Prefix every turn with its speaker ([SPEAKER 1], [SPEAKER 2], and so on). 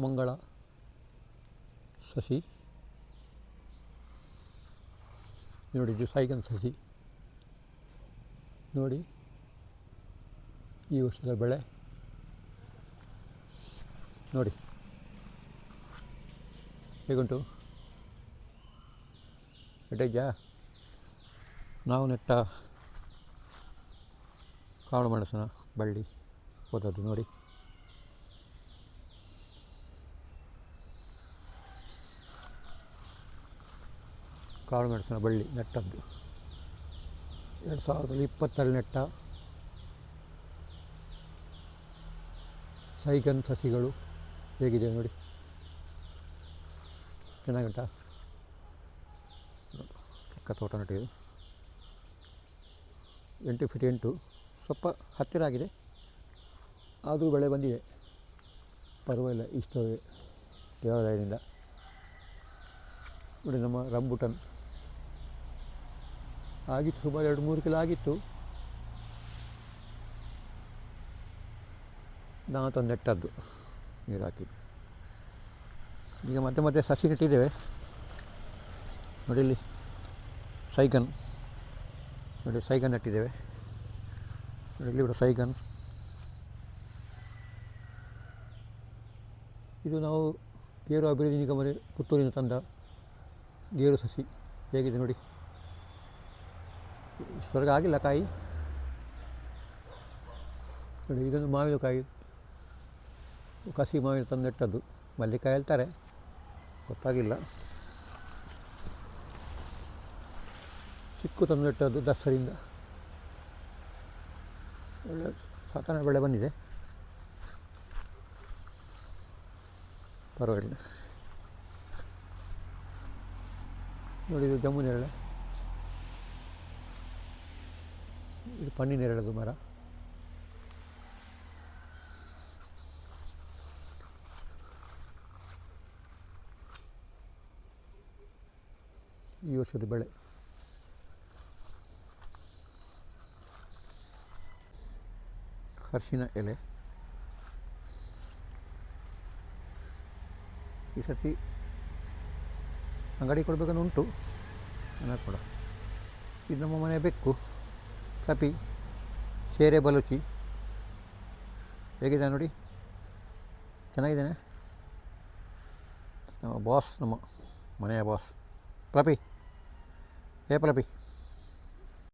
[SPEAKER 1] ಮಂಗಳ ಸಸಿ ನೋಡಿ, ಇದು ಸೈಗನ್ ಸಸಿ ನೋಡಿ, ಈ ವರ್ಷದ ಬೆಳೆ ನೋಡಿ ಹೇಗುಂಟು. ಎಡ್ಡೆಜ್ಜಾ ನಾವು ನೆಟ್ಟ ಕಾಳು ಮೆಣಸಿನ ಬಳ್ಳಿ ಹೋದದ್ದು ನೋಡಿ. ಕಾಳು ಮೆಣಸಿನ ಬಳ್ಳಿ ನೆಟ್ಟದ್ದು 2020ರಲ್ಲಿ ನೆಟ್ಟ ಸೈಗನ್ ಸಸಿಗಳು ಹೇಗಿದೆ ನೋಡಿ, ಚೆನ್ನಾಗುಂಟಾ. ಚಿಕ್ಕ ತೋಟ ನೆಟ್ಟಿದೆ, 8 ಫೀಟ್ 8, ಸ್ವಲ್ಪ ಹತ್ತಿರ ಆಗಿದೆ, ಆದರೂ ಬೆಳೆ ಬಂದಿದೆ, ಪರವಾಗಿಲ್ಲ. ಇಷ್ಟು ದೇವಾಲಯದಿಂದ ನೋಡಿ. ನಮ್ಮ ರಂಬುಟನ್ ಆಗಿತ್ತು, ಸುಮಾರು 2-3 ಕಿಲೋ ಆಗಿತ್ತು. ನಾವು ತಂದು ನೆಟ್ಟದ್ದು, ನೀರು ಹಾಕಿದ್ದು. ಈಗ ಮತ್ತೆ ಮತ್ತೆ ಸಸಿ ನೆಟ್ಟಿದ್ದೇವೆ ನೋಡಿ. ಇಲ್ಲಿ ಸೈಗನ್ ನೋಡಿ, ಸೈಗನ್ ನೆಟ್ಟಿದ್ದೇವೆ ನೋಡಿ. ಇಲ್ಲಿ ಕೂಡ ಸೈಗನ್. ಇದು ನಾವು ಗೇರು ಅಭಿವೃದ್ಧಿ ನಿಗಮ ಪುತ್ತೂರಿನ ತಂದ ಗೇರು ಸಸಿ ಹೇಗಿದೆ ನೋಡಿ. ಇಷ್ಟವರೆಗೆ ಆಗಿಲ್ಲ ಕಾಯಿ ನೋಡಿ. ಇದೊಂದು ಮಾವಿನಕಾಯಿ, ಕಸಿ ಮಾವಿನ ತಂದು ನೆಟ್ಟದ್ದು. ಮಲ್ಲಿಕಾಯಿ ಹೇಳ್ತಾರೆ, ಗೊತ್ತಾಗಿಲ್ಲ. ಚಿಕ್ಕು ತಂದು ನೆಟ್ಟದ್ದು ದಸರಿಂದ. ಒಳ್ಳೆ ಸಾಧಾರಣ ಬೆಳೆ ಬಂದಿದೆ, ಪರವಾಗಿಲ್ಲ ನೋಡಿ. ಇದು ಜಮ್ಮು ನೇರಳೆ, ಇದು ಪನ್ನಿ ನೇರಳೆದು ಮರ. ಈ ವರ್ಷದ ಬೆಳೆ ಅರಿಶಿನ ಎಲೆ. ಈ ಸರ್ತಿ ಅಂಗಡಿ ಕೊಡಬೇಕನ್ನು ಉಂಟು, ನನಗೆ ಕೂಡ. ಇದು ನಮ್ಮ ಮನೆ ಬೆಕ್ಕು ಕಪಿ, ಶೇರೆ ಬಲುಚಿ. ಹೇಗಿದೆ ನೋಡಿ, ಚೆನ್ನಾಗಿದ್ದೇನೆ. ನಮ್ಮ ಬಾಸ್, ನಮ್ಮ ಮನೆಯ ಬಾಸ್ ಪಲಪಿ. ಪಲಪಿ